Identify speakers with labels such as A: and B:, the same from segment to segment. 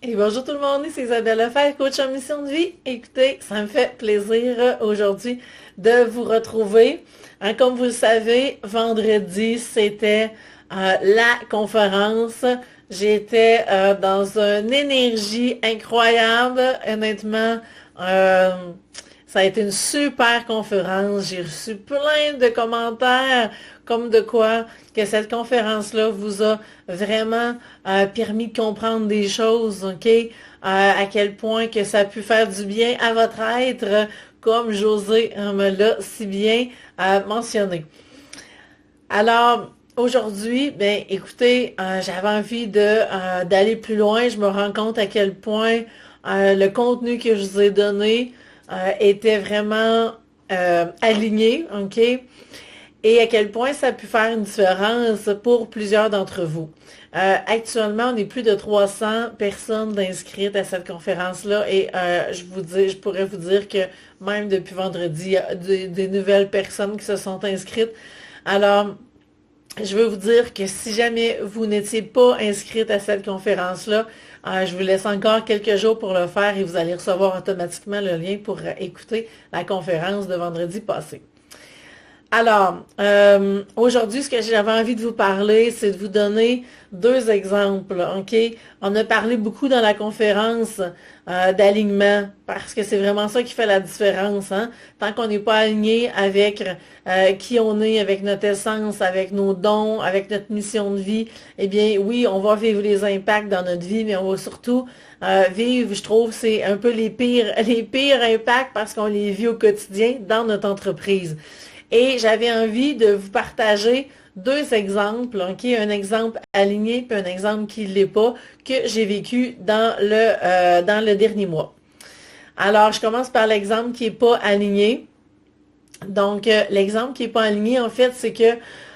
A: Et bonjour tout le monde, ici Isabelle Lefebvre, coach en mission de vie. Écoutez, ça me fait plaisir aujourd'hui de vous retrouver. Comme vous le savez, vendredi, c'était la conférence. J'étais dans une énergie incroyable. Honnêtement, euh, ça a été une super conférence. J'ai reçu plein de commentaires comme de quoi que cette conférence-là vous a vraiment permis de comprendre des choses, OK? À quel point que ça a pu faire du bien à votre être, comme José me l'a si bien mentionné. Alors, aujourd'hui, ben écoutez, j'avais envie d'aller plus loin. Je me rends compte à quel point le contenu que je vous ai donné était vraiment aligné, OK? Et à quel point ça a pu faire une différence pour plusieurs d'entre vous. Actuellement, on est plus de 300 personnes inscrites à cette conférence-là et je pourrais vous dire que même depuis vendredi, il y a des nouvelles personnes qui se sont inscrites. Alors, je veux vous dire que si jamais vous n'étiez pas inscrite à cette conférence-là, je vous laisse encore quelques jours pour le faire et vous allez recevoir automatiquement le lien pour écouter la conférence de vendredi passé. Alors, aujourd'hui, ce que j'avais envie de vous parler, c'est de vous donner deux exemples, OK? On a parlé beaucoup dans la conférence d'alignement, parce que c'est vraiment ça qui fait la différence, hein? Tant qu'on n'est pas aligné avec qui on est, avec notre essence, avec nos dons, avec notre mission de vie, eh bien, oui, on va vivre les impacts dans notre vie, mais on va surtout vivre, je trouve, c'est un peu les pires impacts parce qu'on les vit au quotidien dans notre entreprise. Et j'avais envie de vous partager deux exemples, OK? Un exemple aligné puis un exemple qui ne l'est pas, que j'ai vécu dans le dernier mois. Alors, je commence par l'exemple qui n'est pas aligné. Donc, l'exemple qui n'est pas aligné, en fait, c'est que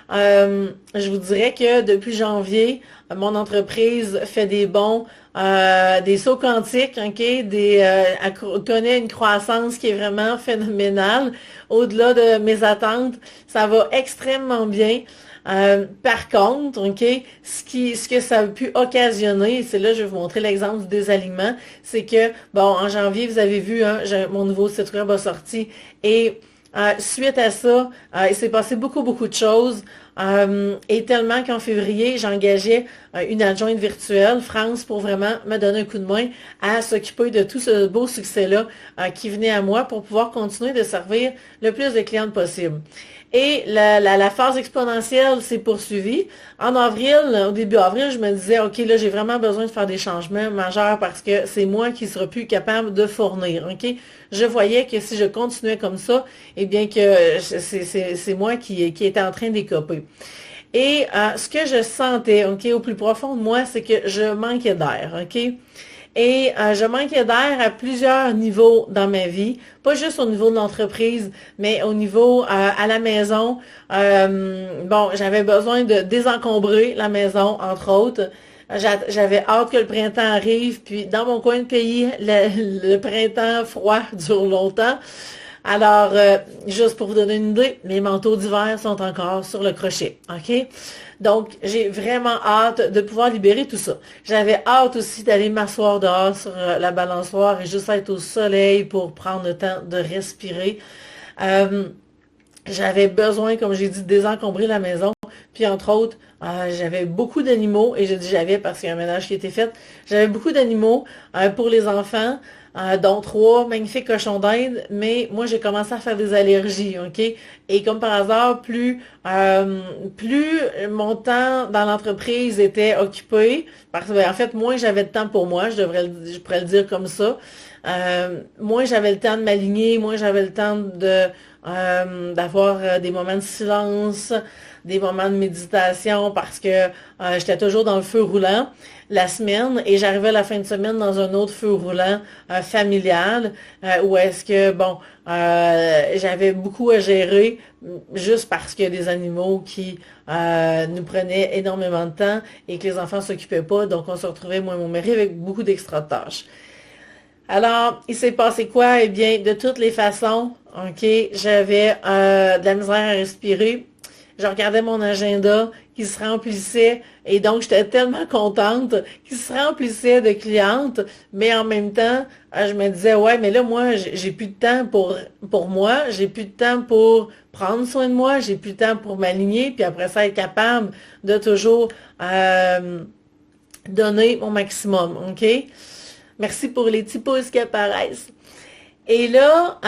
A: je vous dirais que depuis janvier, mon entreprise fait des bons, des sauts quantiques, OK? Elle connaît une croissance qui est vraiment phénoménale. Au-delà de mes attentes, ça va extrêmement bien. Par contre, OK, ce que ça a pu occasionner, c'est là, je vais vous montrer l'exemple du désalignement, c'est que, bon, en janvier, vous avez vu, hein, mon nouveau site web a sorti et suite à ça, il s'est passé beaucoup de choses. Et tellement qu'en février, j'engageais une adjointe virtuelle, France, pour vraiment me donner un coup de main à s'occuper de tout ce beau succès-là qui venait à moi pour pouvoir continuer de servir le plus de clientes possible. Et la phase exponentielle s'est poursuivie. En avril, au début avril, je me disais, OK, là, j'ai vraiment besoin de faire des changements majeurs parce que c'est moi qui ne sera plus capable de fournir, OK? Je voyais que si je continuais comme ça, eh bien que c'est moi qui était en train d'écoper. Et ce que je sentais, OK, au plus profond de moi, c'est que je manquais d'air, OK? Et je manquais d'air à plusieurs niveaux dans ma vie, pas juste au niveau de l'entreprise, mais au niveau à la maison. Bon, j'avais besoin de désencombrer la maison, entre autres. J'avais hâte que le printemps arrive, puis dans mon coin de pays, le printemps froid dure longtemps. Alors, juste pour vous donner une idée, mes manteaux d'hiver sont encore sur le crochet, OK? Donc, j'ai vraiment hâte de pouvoir libérer tout ça. J'avais hâte aussi d'aller m'asseoir dehors sur la balançoire et juste être au soleil pour prendre le temps de respirer. Euh, J'avais besoin, comme j'ai dit, de désencombrer la maison. Puis, entre autres, j'avais beaucoup d'animaux, et je dis j'avais parce qu'il y a un ménage qui a été fait. J'avais beaucoup d'animaux pour les enfants, dont trois magnifiques cochons d'Inde, mais moi, j'ai commencé à faire des allergies, OK? Et comme par hasard, plus mon temps dans l'entreprise était occupé, parce que, ben, en fait, moins j'avais de temps pour moi, je pourrais le dire comme ça. Moins j'avais le temps de m'aligner, moins j'avais le temps d'avoir des moments de silence, des moments de méditation parce que j'étais toujours dans le feu roulant la semaine et j'arrivais à la fin de semaine dans un autre feu roulant familial où est-ce que, bon, j'avais beaucoup à gérer juste parce qu'il y a des animaux qui nous prenaient énormément de temps et que les enfants s'occupaient pas. Donc, on se retrouvait, moi et mon mari, avec beaucoup d'extra tâches. Alors, il s'est passé quoi? Eh bien, de toutes les façons, OK, j'avais de la misère à respirer. je regardais mon agenda qui se remplissait et donc j'étais tellement contente qu'il se remplissait de clientes, mais en même temps, je me disais, ouais, mais là, moi, j'ai plus de temps pour moi, j'ai plus de temps pour prendre soin de moi, j'ai plus de temps pour m'aligner, puis après ça, être capable de toujours donner mon maximum, OK? Merci pour les petits pouces qui apparaissent. Et là,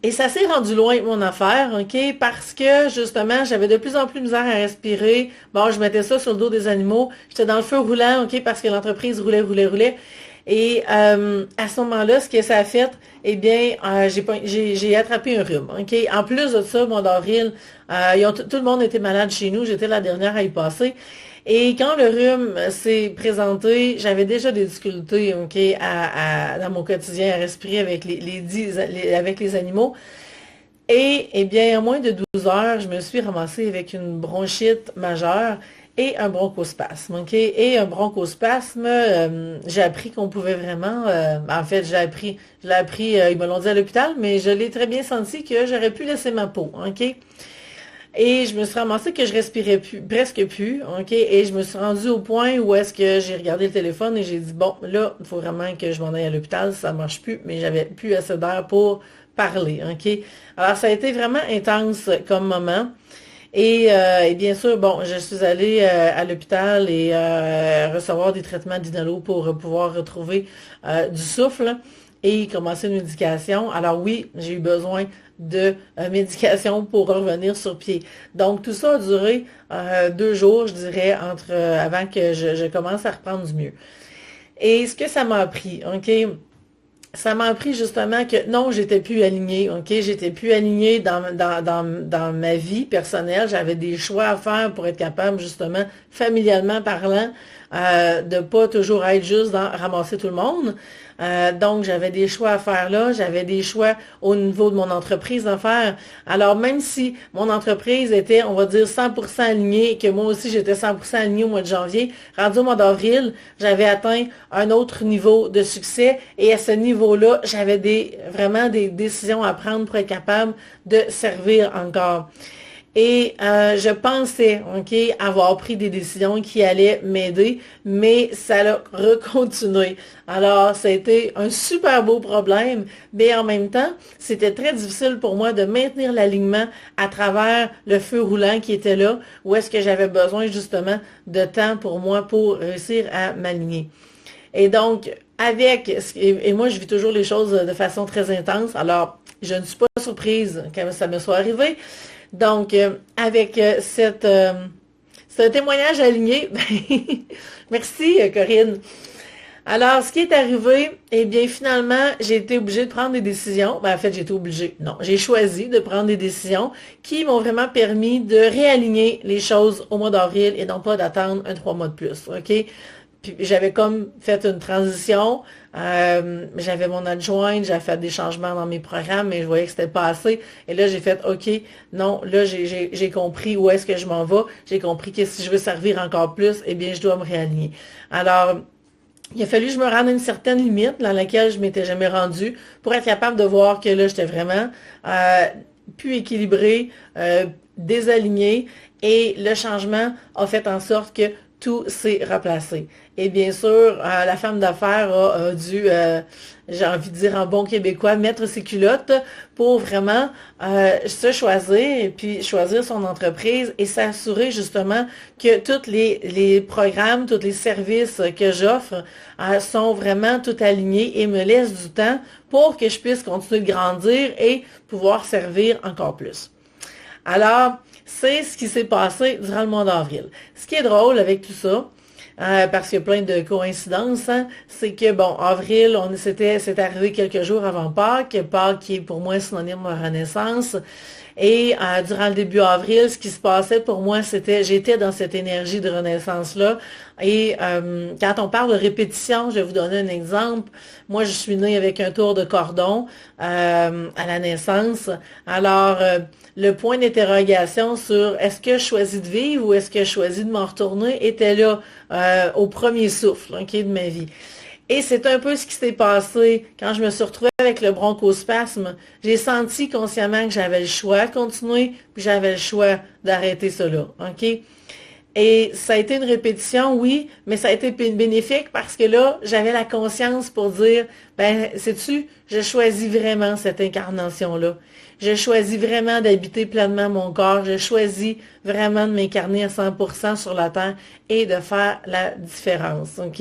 A: et ça s'est rendu loin mon affaire, OK? Parce que justement, j'avais de plus en plus de misère à respirer. Bon, je mettais ça sur le dos des animaux. J'étais dans le feu roulant, OK? Parce que l'entreprise roulait. Et à ce moment-là, ce que ça a fait, eh bien, j'ai attrapé un rhume, OK? En plus de ça, au mois d'avril, tout le monde était malade chez nous. J'étais la dernière à y passer. Et quand le rhume s'est présenté, j'avais déjà des difficultés, OK, dans mon quotidien à respirer avec avec les animaux. Et, eh bien, en moins de 12 heures, je me suis ramassée avec une bronchite majeure et un bronchospasme, OK? Et un bronchospasme, j'ai appris qu'on pouvait vraiment, en fait, je l'ai appris, ils me l'ont dit à l'hôpital, mais je l'ai très bien senti que j'aurais pu laisser ma peau, OK? Et je me suis ramassée que je respirais plus, presque plus, OK? Et je me suis rendue au point où est-ce que j'ai regardé le téléphone et j'ai dit, bon, là, il faut vraiment que je m'en aille à l'hôpital, ça marche plus, mais j'avais plus assez d'air pour parler, OK? Alors, ça a été vraiment intense comme moment. Et bien sûr, bon, je suis allée à l'hôpital et recevoir des traitements d'inhalo pour pouvoir retrouver du souffle et commencer une médication. Alors oui, j'ai eu besoin de médication pour revenir sur pied. Donc tout ça a duré 2 jours, je dirais, avant que je commence à reprendre du mieux. Et ce que ça m'a appris, OK? Ça m'a appris justement que non, j'étais plus alignée, OK? J'étais plus alignée dans ma vie personnelle. J'avais des choix à faire pour être capable, justement, familialement parlant, de pas toujours être juste dans ramasser tout le monde. Donc, j'avais des choix à faire là, j'avais des choix au niveau de mon entreprise à faire. Alors, même si mon entreprise était, on va dire, 100% alignée, et que moi aussi j'étais 100% alignée au mois de janvier, rendu au mois d'avril, j'avais atteint un autre niveau de succès et à ce niveau-là, j'avais vraiment des décisions à prendre pour être capable de servir encore. Et je pensais, OK, avoir pris des décisions qui allaient m'aider, mais ça a recontinué. Alors, ça a été un super beau problème, mais en même temps, c'était très difficile pour moi de maintenir l'alignement à travers le feu roulant qui était là, où est-ce que j'avais besoin justement de temps pour moi pour réussir à m'aligner. Et donc, et moi, je vis toujours les choses de façon très intense, alors je ne suis pas surprise que ça me soit arrivé. Donc, avec ce témoignage aligné, merci Corinne. Alors, ce qui est arrivé, eh bien, finalement, j'ai été obligée de prendre des décisions. En fait, j'ai été obligée. Non, j'ai choisi de prendre des décisions qui m'ont vraiment permis de réaligner les choses au mois d'avril et non pas d'attendre 3 mois de plus, OK? Puis j'avais comme fait une transition, j'avais mon adjointe, j'avais fait des changements dans mes programmes, mais je voyais que c'était pas assez. Et là, j'ai fait, OK, non, là, j'ai compris où est-ce que je m'en vais. J'ai compris que si je veux servir encore plus, eh bien, je dois me réaligner. Alors, il a fallu que je me rende à une certaine limite dans laquelle je m'étais jamais rendue pour être capable de voir que là, j'étais vraiment plus équilibrée, désalignée, et le changement a fait en sorte que tout s'est replacé. Et bien sûr, la femme d'affaires a dû, j'ai envie de dire en bon québécois, mettre ses culottes pour vraiment se choisir et puis choisir son entreprise et s'assurer justement que tous les programmes, tous les services que j'offre sont vraiment tout alignés et me laissent du temps pour que je puisse continuer de grandir et pouvoir servir encore plus. Alors, c'est ce qui s'est passé durant le mois d'avril. Ce qui est drôle avec tout ça, parce qu'il y a plein de coïncidences, hein, c'est que, bon, avril, c'est arrivé quelques jours avant Pâques qui est pour moi synonyme de renaissance. Et durant le début avril, ce qui se passait pour moi, j'étais dans cette énergie de renaissance-là. Et quand on parle de répétition, je vais vous donner un exemple. Moi, je suis née avec un tour de cordon à la naissance. Alors, le point d'interrogation sur est-ce que je choisis de vivre ou est-ce que je choisis de m'en retourner était là au premier souffle, OK, de ma vie. Et c'est un peu ce qui s'est passé quand je me suis retrouvée avec le bronchospasme. J'ai senti consciemment que j'avais le choix de continuer, puis j'avais le choix d'arrêter cela. OK? Et ça a été une répétition, oui, mais ça a été bénéfique parce que là, j'avais la conscience pour dire, ben, sais-tu, je choisis vraiment cette incarnation-là. Je choisis vraiment d'habiter pleinement mon corps. Je choisis vraiment de m'incarner à 100% sur la Terre et de faire la différence. OK?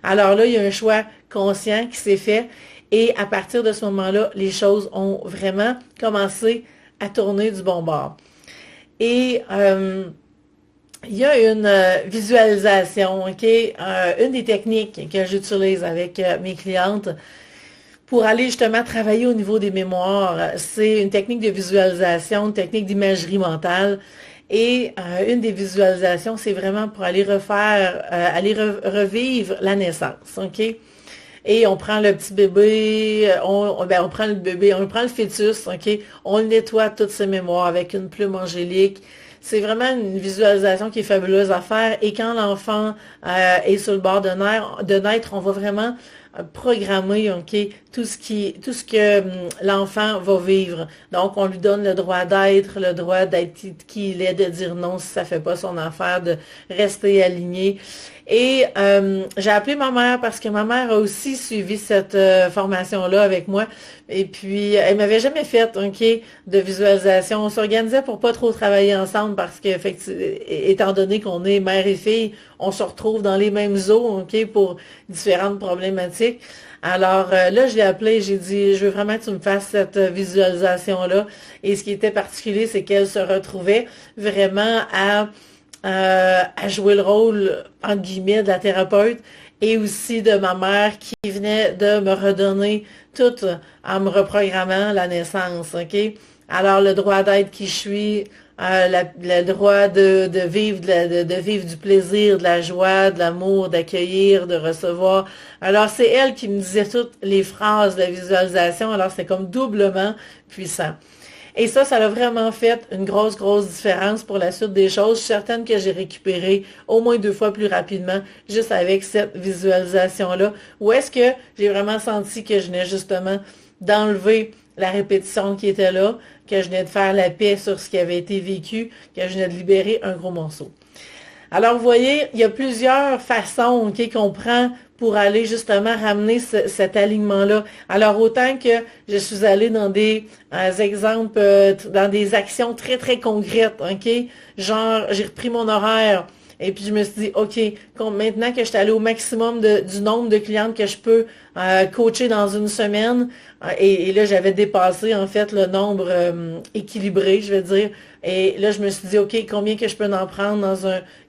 A: Alors là, il y a un choix conscient qui s'est fait et à partir de ce moment-là, les choses ont vraiment commencé à tourner du bon bord. Et il y a une visualisation, OK? Une des techniques que j'utilise avec mes clientes pour aller justement travailler au niveau des mémoires, c'est une technique de visualisation, une technique d'imagerie mentale. Et une des visualisations, c'est vraiment pour aller revivre la naissance, OK? Et on prend le petit bébé, on prend le bébé, on prend le fœtus, OK? On nettoie toutes ses mémoires avec une plume angélique. C'est vraiment une visualisation qui est fabuleuse à faire. Et quand l'enfant est sur le bord de naître, on va vraiment programmer, OK, tout ce que l'enfant va vivre. Donc, on lui donne le droit d'être qui il est, de dire non si ça fait pas son affaire, de rester aligné. Et j'ai appelé ma mère parce que ma mère a aussi suivi cette formation-là avec moi. Et puis, elle m'avait jamais fait, OK, de visualisation. On s'organisait pour pas trop travailler ensemble parce que, étant donné qu'on est mère et fille, on se retrouve dans les mêmes eaux, OK, pour différentes problématiques. Alors là, je l'ai appelé, j'ai dit, je veux vraiment que tu me fasses cette visualisation-là. Et ce qui était particulier, c'est qu'elle se retrouvait vraiment à jouer le rôle, entre guillemets, de la thérapeute et aussi de ma mère qui venait de me redonner tout en me reprogrammant la naissance, OK? Alors, le droit d'être qui je suis, le droit de vivre, de vivre du plaisir, de la joie, de l'amour, d'accueillir, de recevoir. Alors, c'est elle qui me disait toutes les phrases de la visualisation, alors c'est comme doublement puissant. Et ça a vraiment fait une grosse, grosse différence pour la suite des choses. Je suis certaine que j'ai récupéré au moins 2 fois plus rapidement juste avec cette visualisation-là. Où est-ce que j'ai vraiment senti que je venais justement d'enlever la répétition qui était là, que je venais de faire la paix sur ce qui avait été vécu, que je venais de libérer un gros morceau. Alors, vous voyez, il y a plusieurs façons, OK, qu'on prend pour aller justement ramener cet alignement-là. Alors, autant que je suis allée dans des exemples, dans des actions très, très concrètes, OK? Genre, j'ai repris mon horaire et puis je me suis dit, OK, maintenant que je suis allée au maximum du nombre de clientes que je peux coacher dans une semaine, et là, j'avais dépassé, en fait, le nombre équilibré, je vais dire. Et là, je me suis dit, OK, combien que je peux en prendre dans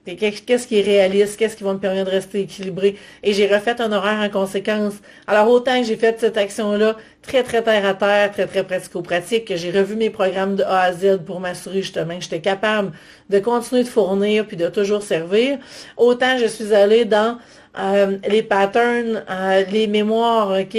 A: qu'est-ce qui est réaliste, qu'est-ce qui va me permettre de rester équilibré. Et j'ai refait un horaire en conséquence. Alors, autant que j'ai fait cette action-là, très, très terre à terre, très, très pratico-pratique, que j'ai revu mes programmes de A à Z pour m'assurer justement que j'étais capable de continuer de fournir puis de toujours servir. Autant je suis allée dans les patterns, les mémoires, OK?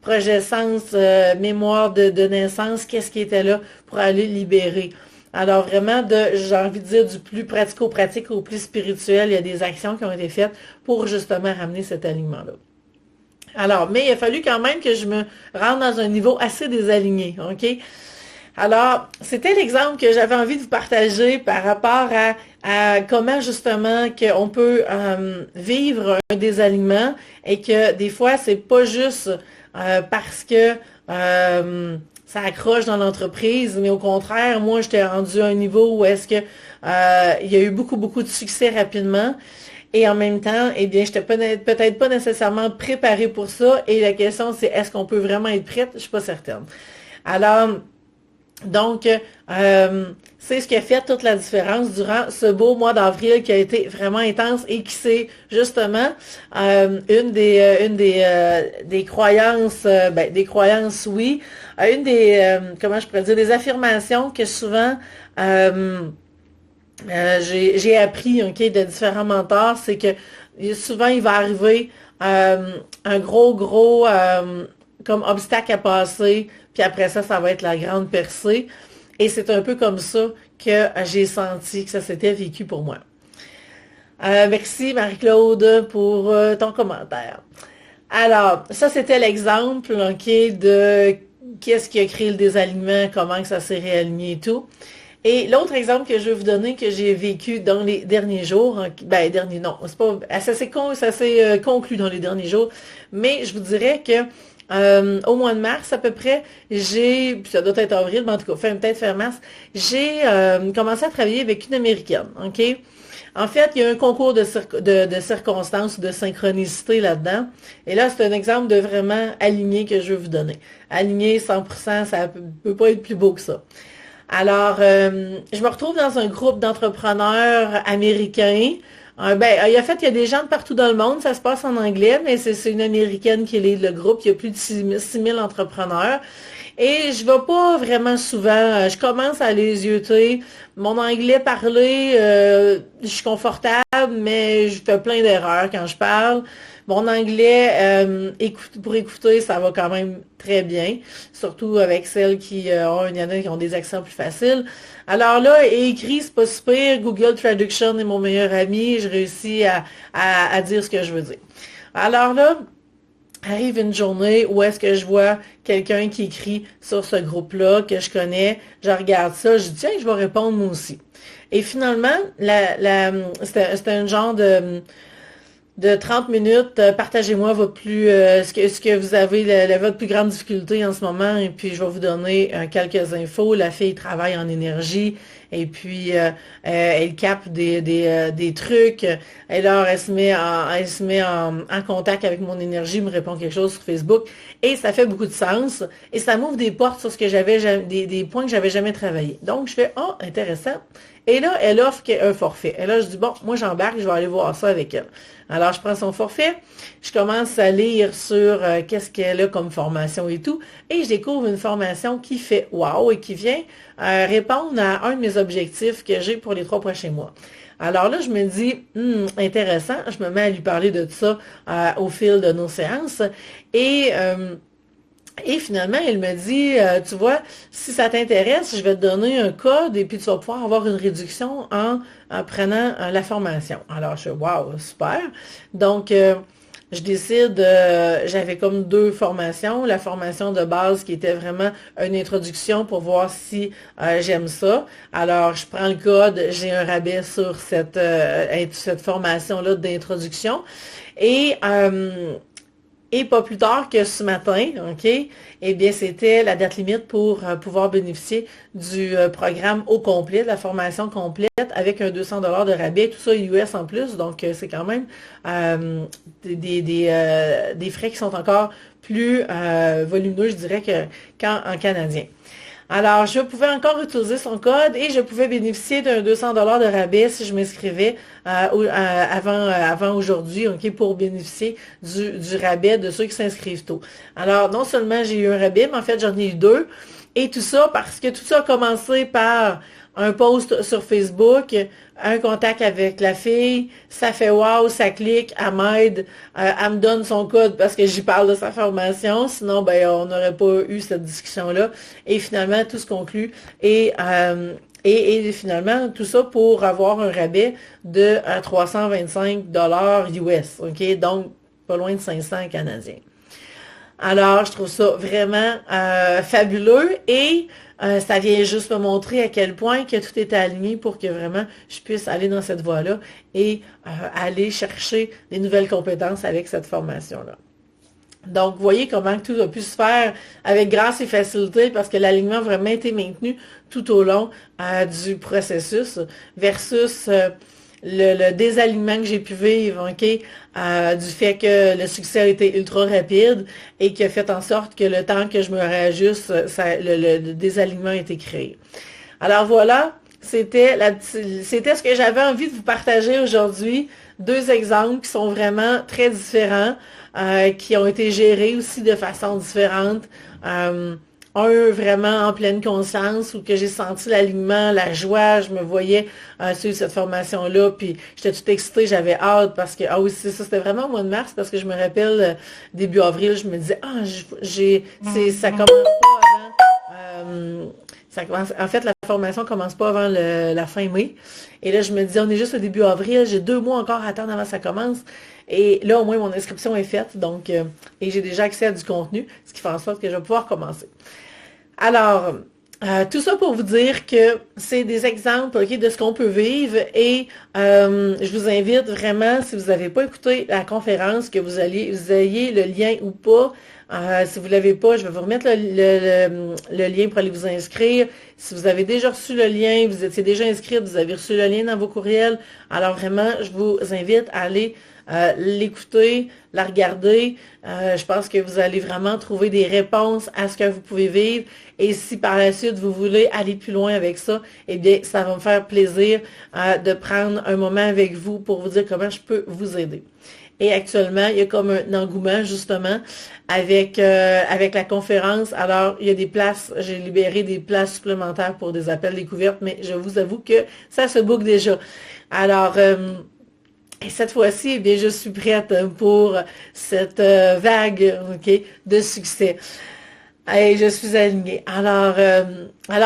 A: Projet-sens, mémoire de naissance, qu'est-ce qui était là pour aller libérer. Alors vraiment, j'ai envie de dire, du plus pratico-pratique au plus spirituel, il y a des actions qui ont été faites pour justement ramener cet alignement-là. Alors, mais il a fallu quand même que je me rende dans un niveau assez désaligné, OK? Alors, c'était l'exemple que j'avais envie de vous partager par rapport à comment justement qu'on peut vivre un désalignement et que des fois, c'est pas juste parce que ça accroche dans l'entreprise, mais au contraire, moi, j'étais rendue à un niveau où est-ce que il y a eu beaucoup, beaucoup de succès rapidement. Et en même temps, eh bien, je n'étais peut-être pas nécessairement préparée pour ça. Et la question, c'est est-ce qu'on peut vraiment être prête? Je suis pas certaine. Alors, donc, c'est ce qui a fait toute la différence durant ce beau mois d'avril qui a été vraiment intense et qui c'est justement une des croyances, des croyances, oui, comment je pourrais dire, des affirmations que souvent j'ai appris, OK, de différents mentors, c'est que souvent il va arriver un gros comme obstacle à passer, puis après ça va être la grande percée. Et c'est un peu comme ça que j'ai senti que ça s'était vécu pour moi. Merci Marie-Claude pour ton commentaire. Alors, ça, c'était l'exemple, OK, de qu'est-ce qui a créé le désalignement, comment que ça s'est réaligné et tout. Et l'autre exemple que je vais vous donner, que j'ai vécu dans les derniers jours, ben, dernier, non, c'est pas, ça s'est conclu dans les derniers jours, mais je vous dirais que au mois de mars à peu près, puis ça doit être avril, mais en tout cas, peut-être fin mars, j'ai commencé à travailler avec une Américaine, OK? En fait, il y a un concours de circonstances ou de synchronicité là-dedans. Et là, c'est un exemple de vraiment aligné que je veux vous donner. Aligné 100%, ça peut pas être plus beau que ça. Alors, je me retrouve dans un groupe d'entrepreneurs américains. Ben, il y a des gens de partout dans le monde, ça se passe en anglais, mais c'est une Américaine qui est le groupe. Il y a plus de 6 000 entrepreneurs. Et je vais pas vraiment souvent. Je commence à les yeuter. Mon anglais parlé, je suis confortable, mais je fais plein d'erreurs quand je parle. Mon anglais, pour écouter, ça va quand même très bien, surtout avec celles il y en a qui ont des accents plus faciles. Alors là, écrit, c'est pas super. Google Traduction est mon meilleur ami. Je réussis à dire ce que je veux dire. Alors là, arrive une journée où est-ce que je vois quelqu'un qui écrit sur ce groupe-là que je connais, je regarde ça, je dis tiens, je vais répondre moi aussi. Et finalement, c'était un genre de 30 minutes, partagez-moi ce que vous avez, votre plus grande difficulté en ce moment, et puis je vais vous donner quelques infos. La fille travaille en énergie, et puis elle capte des trucs. Et alors, elle se met en contact avec mon énergie, me répond quelque chose sur Facebook, et ça fait beaucoup de sens, et ça m'ouvre des portes sur ce que des points que j'avais jamais travaillé. Donc, je fais, oh, intéressant. Et là, elle offre un forfait. Et là, je dis, bon, moi, j'embarque, je vais aller voir ça avec elle. Alors, je prends son forfait, je commence à lire sur qu'est-ce qu'elle a comme formation et tout, et je découvre une formation qui fait wow et qui vient répondre à un de mes objectifs que j'ai pour les 3 prochains mois. Alors là, je me dis, intéressant, je me mets à lui parler de ça au fil de nos séances, et... Et finalement, elle me dit, tu vois, si ça t'intéresse, je vais te donner un code et puis tu vas pouvoir avoir une réduction en prenant la formation. Alors, je suis, wow, super. Donc, je décide, j'avais comme 2 formations. La formation de base qui était vraiment une introduction pour voir si j'aime ça. Alors, je prends le code, j'ai un rabais sur cette formation-là d'introduction. Et pas plus tard que ce matin, OK, eh bien, c'était la date limite pour pouvoir bénéficier du programme au complet, de la formation complète, avec un 200 $ de rabais, tout ça US en plus, donc c'est quand même des frais qui sont encore plus volumineux, je dirais, qu'en canadien. Alors, je pouvais encore utiliser son code et je pouvais bénéficier d'un 200 $ de rabais si je m'inscrivais avant aujourd'hui, OK, pour bénéficier du rabais de ceux qui s'inscrivent tôt. Alors, non seulement j'ai eu un rabais, mais en fait, j'en ai eu 2. Et tout ça parce que tout ça a commencé par un post sur Facebook, un contact avec la fille, ça fait wow, ça clique, elle m'aide, elle me donne son code parce que j'y parle de sa formation, sinon ben on n'aurait pas eu cette discussion-là. Et finalement, tout se conclut et finalement, tout ça pour avoir un rabais de 325 $ US, OK? Donc, pas loin de 500 canadiens. Alors, je trouve ça vraiment fabuleux et ça vient juste me montrer à quel point que tout est aligné pour que vraiment je puisse aller dans cette voie-là et aller chercher des nouvelles compétences avec cette formation-là. Donc, vous voyez comment tout a pu se faire avec grâce et facilité parce que l'alignement a vraiment été maintenu tout au long du processus versus le désalignement que j'ai pu vivre, OK, du fait que le succès a été ultra rapide et qui a fait en sorte que le temps que je me réajuste, le désalignement a été créé. Alors voilà, c'était ce que j'avais envie de vous partager aujourd'hui. 2 exemples qui sont vraiment très différents, qui ont été gérés aussi de façon différente. Un vraiment en pleine conscience où que j'ai senti l'alignement, la joie, je me voyais suivre cette formation-là, puis j'étais toute excitée, j'avais hâte parce que, ah oui, c'est ça, c'était vraiment au mois de mars parce que je me rappelle, début avril, je me disais, ça commence pas avant, en fait, la formation commence pas avant la fin mai. Et là, je me disais, on est juste au début avril, j'ai 2 mois encore à attendre avant que ça commence. Et là, au moins, mon inscription est faite, donc, et j'ai déjà accès à du contenu, ce qui fait en sorte que je vais pouvoir commencer. Alors, tout ça pour vous dire que c'est des exemples, ok, de ce qu'on peut vivre et je vous invite vraiment, si vous n'avez pas écouté la conférence, que vous ayez le lien ou pas. Si vous ne l'avez pas, je vais vous remettre le lien pour aller vous inscrire. Si vous avez déjà reçu le lien, vous étiez déjà inscrit, vous avez reçu le lien dans vos courriels, alors vraiment, je vous invite à aller l'écouter, la regarder. Je pense que vous allez vraiment trouver des réponses à ce que vous pouvez vivre. Et si par la suite vous voulez aller plus loin avec ça, eh bien, ça va me faire plaisir de prendre un moment avec vous pour vous dire comment je peux vous aider. Et actuellement, il y a comme un engouement justement avec la conférence. Alors, il y a des places, j'ai libéré des places supplémentaires pour des appels découvertes, mais je vous avoue que ça se boucle déjà. Alors, et cette fois-ci, eh bien, je suis prête pour cette vague, ok, de succès. Et je suis alignée. Alors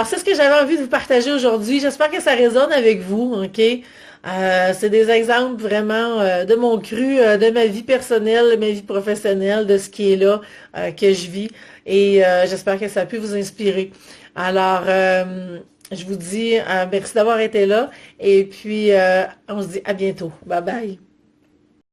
A: c'est ce que j'avais envie de vous partager aujourd'hui. J'espère que ça résonne avec vous, ok? C'est des exemples vraiment de mon cru, de ma vie personnelle, de ma vie professionnelle, de ce qui est là, que je vis. Et j'espère que ça a pu vous inspirer. Alors, je vous dis merci d'avoir été là. Et puis, on se dit à bientôt. Bye bye.